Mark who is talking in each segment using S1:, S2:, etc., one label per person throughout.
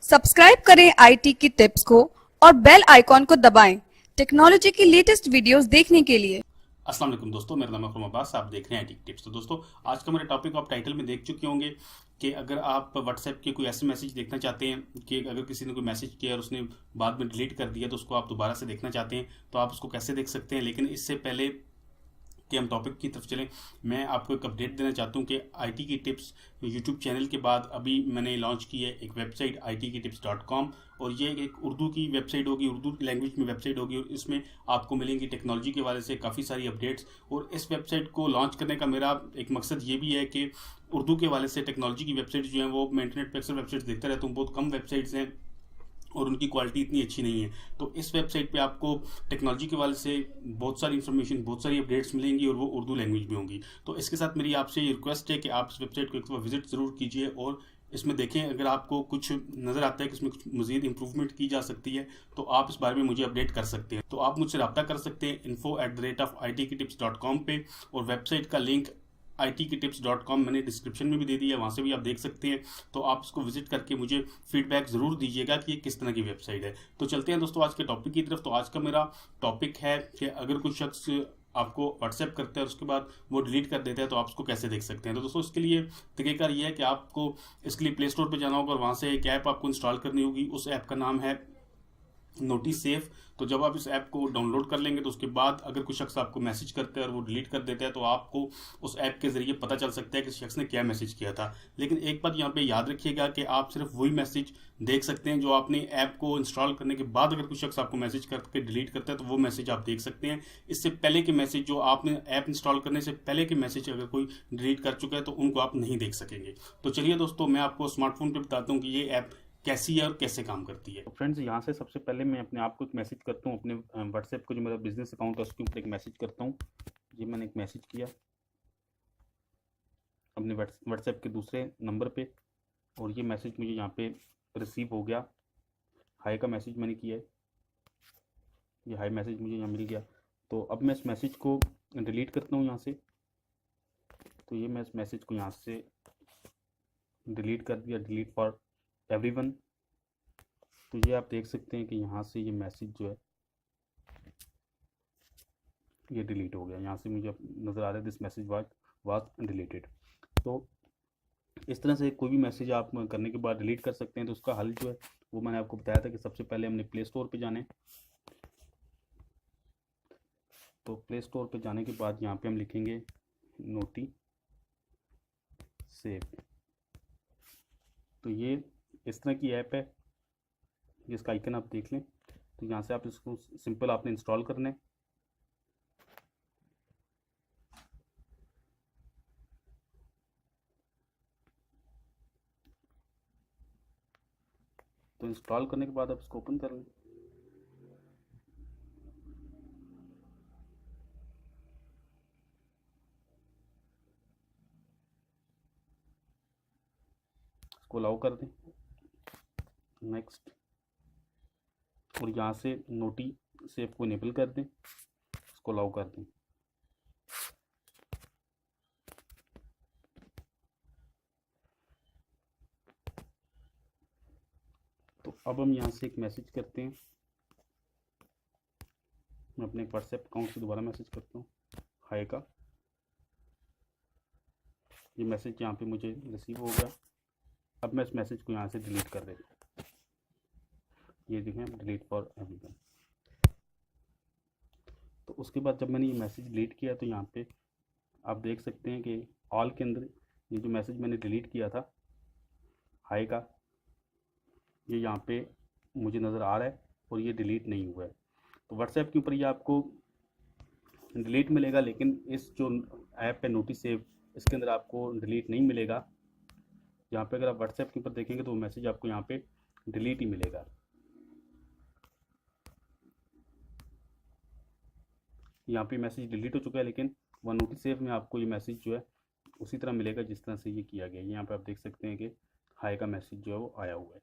S1: Subscribe करें IT की tips को और बेल आइकॉन को दबाएं टेक्नोलॉजी की लेटेस्ट वीडियोस देखने के लिए।
S2: अस्सलाम वालेकुम दोस्तों, मेरा नाम है अब्बास। आप देख रहे हैं टिक टिप्स। तो दोस्तों, आज का मेरा टॉपिक आप टाइटल में देख चुके होंगे कि अगर आप व्हाट्सएप के कोई ऐसे मैसेज देखना चाहते हैं कि अगर किसी ने कोई मैसेज किया और उसने बाद में डिलीट कर दिया तो उसको आप दोबारा से देखना चाहते हैं तो आप उसको कैसे देख सकते हैं। लेकिन इससे पहले कि हम टॉपिक की तरफ चलें, मैं आपको एक अपडेट देना चाहता हूँ कि आईटी की टिप्स यूट्यूब चैनल के बाद अभी मैंने लॉन्च की है एक वेबसाइट itktips.com। और ये एक उर्दू की वेबसाइट होगी, उर्दू लैंग्वेज में वेबसाइट होगी और इसमें आपको मिलेंगी टेक्नोलॉजी के हवाले से काफ़ी सारी अपडेट्स। और इस वेबसाइट को लॉन्च करने का मेरा एक मकसद ये भी है कि उर्दू के हवाले से टेक्नोलॉजी की वेबसाइट जो है वो मैं इंटरनेट पर अक्सर वेबसाइट्स देखता रहता हूँ, बहुत कम वेबसाइट्स हैं और उनकी क्वालिटी इतनी अच्छी नहीं है। तो इस वेबसाइट पे आपको टेक्नोलॉजी के वाले से बहुत सारी इन्फॉर्मेशन, बहुत सारी अपडेट्स मिलेंगी और वो उर्दू लैंग्वेज में होंगी। तो इसके साथ मेरी आपसे ये रिक्वेस्ट है कि आप इस वेबसाइट को एक दफ़ा विजिट ज़रूर कीजिए और इसमें देखें, अगर आपको कुछ नज़र आता है कि इसमें कुछ मज़ीद इंप्रूवमेंट की जा सकती है तो आप इस बारे में मुझे अपडेट कर सकते हैं। तो आप मुझसे रब्ता कर सकते हैं info@itktips.com पे। और वेबसाइट का लिंक itktips.com मैंने डिस्क्रिप्शन में भी दे दिया है, वहाँ से भी आप देख सकते हैं। तो आप इसको विजिट करके मुझे फीडबैक ज़रूर दीजिएगा कि ये किस तरह की वेबसाइट है। तो चलते हैं दोस्तों आज के टॉपिक की तरफ। तो आज का मेरा टॉपिक है कि अगर कोई शख्स आपको व्हाट्सएप करता है और उसके बाद वो डिलीट कर देता है तो आप उसको कैसे देख सकते हैं। तो दोस्तों, इसके लिए तरीका ये है कि आपको इसके लिए प्ले स्टोर पर जाना होगा और वहाँ से एक ऐप आपको इंस्टॉल करनी होगी। उस ऐप का नाम है नोटिस सेफ। तो जब आप इस ऐप को डाउनलोड कर लेंगे तो उसके बाद अगर कोई शख्स आपको मैसेज करता है और वो डिलीट कर देता है तो आपको उस ऐप के जरिए पता चल सकता है कि शख्स ने क्या मैसेज किया था। लेकिन एक बात यहाँ पे याद रखिएगा कि आप सिर्फ वही मैसेज देख सकते हैं जो आपने ऐप को इंस्टॉल करने के बाद, अगर कोई शख्स आपको मैसेज करके डिलीट करता है तो वो मैसेज आप देख सकते हैं। इससे पहले के मैसेज, जो आपने ऐप इंस्टॉल करने से पहले के मैसेज अगर कोई डिलीट कर चुका है तो उनको आप नहीं देख सकेंगे। तो चलिए दोस्तों, मैं आपको स्मार्टफोन पर बताता हूँ कि ये ऐप कैसी है और कैसे काम करती है।
S3: तो फ्रेंड्स, यहाँ से सबसे पहले मैं अपने आप को एक मैसेज करता हूँ, अपने व्हाट्सएप को जो मेरा बिजनेस अकाउंट है उसके ऊपर एक मैसेज करता हूँ। ये मैंने एक मैसेज किया अपने व्हाट्सएप के दूसरे नंबर पे और ये मैसेज मुझे यहाँ पे रिसीव हो गया। हाई का मैसेज मैंने किया है, ये हाई मैसेज मुझे यहाँ मिल गया। तो अब मैं इस मैसेज को डिलीट करता हूँ यहाँ से। तो ये मैं इस मैसेज को यहाँ से डिलीट कर दिया, डिलीट फॉर एवरीवन। तो ये आप देख सकते हैं कि यहाँ से ये मैसेज जो है ये डिलीट हो गया। यहाँ से मुझे नज़र आ रहा है दिस मैसेज वाज डिलीटेड। तो इस तरह से कोई भी मैसेज आप करने के बाद डिलीट कर सकते हैं। तो उसका हल जो है वो मैंने आपको बताया था कि सबसे पहले हमने प्ले स्टोर पे जाना है। तो प्ले स्टोर पे जाने के बाद यहाँ पे हम लिखेंगे नोटी सेव। तो ये इस तरह की ऐप है, जिसका आइकन आप देख लें। तो यहाँ से आप इसको सिंपल आपने इंस्टॉल करना है। तो इंस्टॉल करने के बाद आप इसको ओपन कर लें। इसको अलाउ कर दें, नेक्स्ट। और यहाँ से नोटी सेव को इनेबल कर दें, इसको अलाउ कर दें। तो अब हम यहाँ से एक मैसेज करते हैं। मैं अपने व्हाट्सएप अकाउंट से दोबारा मैसेज करता हूँ हाई का। ये मैसेज यहाँ पे मुझे रिसीव हो गया। अब मैं इस मैसेज को यहाँ से डिलीट कर देता हूँ। ये देखें, डिलीट फॉर एवरीवन। तो उसके बाद जब मैंने ये मैसेज डिलीट किया तो यहाँ पे आप देख सकते हैं कि ऑल के अंदर ये जो मैसेज मैंने डिलीट किया था हाई का, ये यहाँ पे मुझे नज़र आ रहा है और ये डिलीट नहीं हुआ है। तो व्हाट्सएप के ऊपर ये आपको डिलीट मिलेगा, लेकिन इस जो ऐप है नोटिस सेव, इसके अंदर आपको डिलीट नहीं मिलेगा। यहाँ पे अगर आप व्हाट्सएप के ऊपर देखेंगे तो वो मैसेज आपको यहाँ पे डिलीट ही मिलेगा। यहाँ पे मैसेज डिलीट हो चुका है, लेकिन वन नोटिस सेव में आपको ये मैसेज जो है उसी तरह मिलेगा जिस तरह से ये किया गया है। यहाँ पे आप देख सकते हैं कि हाई का मैसेज जो है वो आया हुआ है।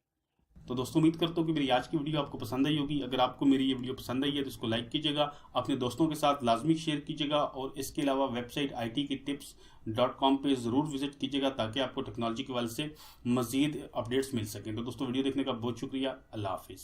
S2: तो दोस्तों उम्मीद करता हूँ कि मेरी आज की वीडियो आपको पसंद आई होगी। अगर आपको मेरी ये वीडियो पसंद आई है तो इसको लाइक कीजिएगा, अपने दोस्तों के साथ लाजमी शेयर कीजिएगा और इसके अलावा वेबसाइट itktips.com पे ज़रूर विजिट कीजिएगा ताकि आपको टेक्नोलॉजी के हवाले से मज़ीद अपडेट्स मिल सकें। तो दोस्तों वीडियो देखने का बहुत शुक्रिया। अल्लाह हाफिज़।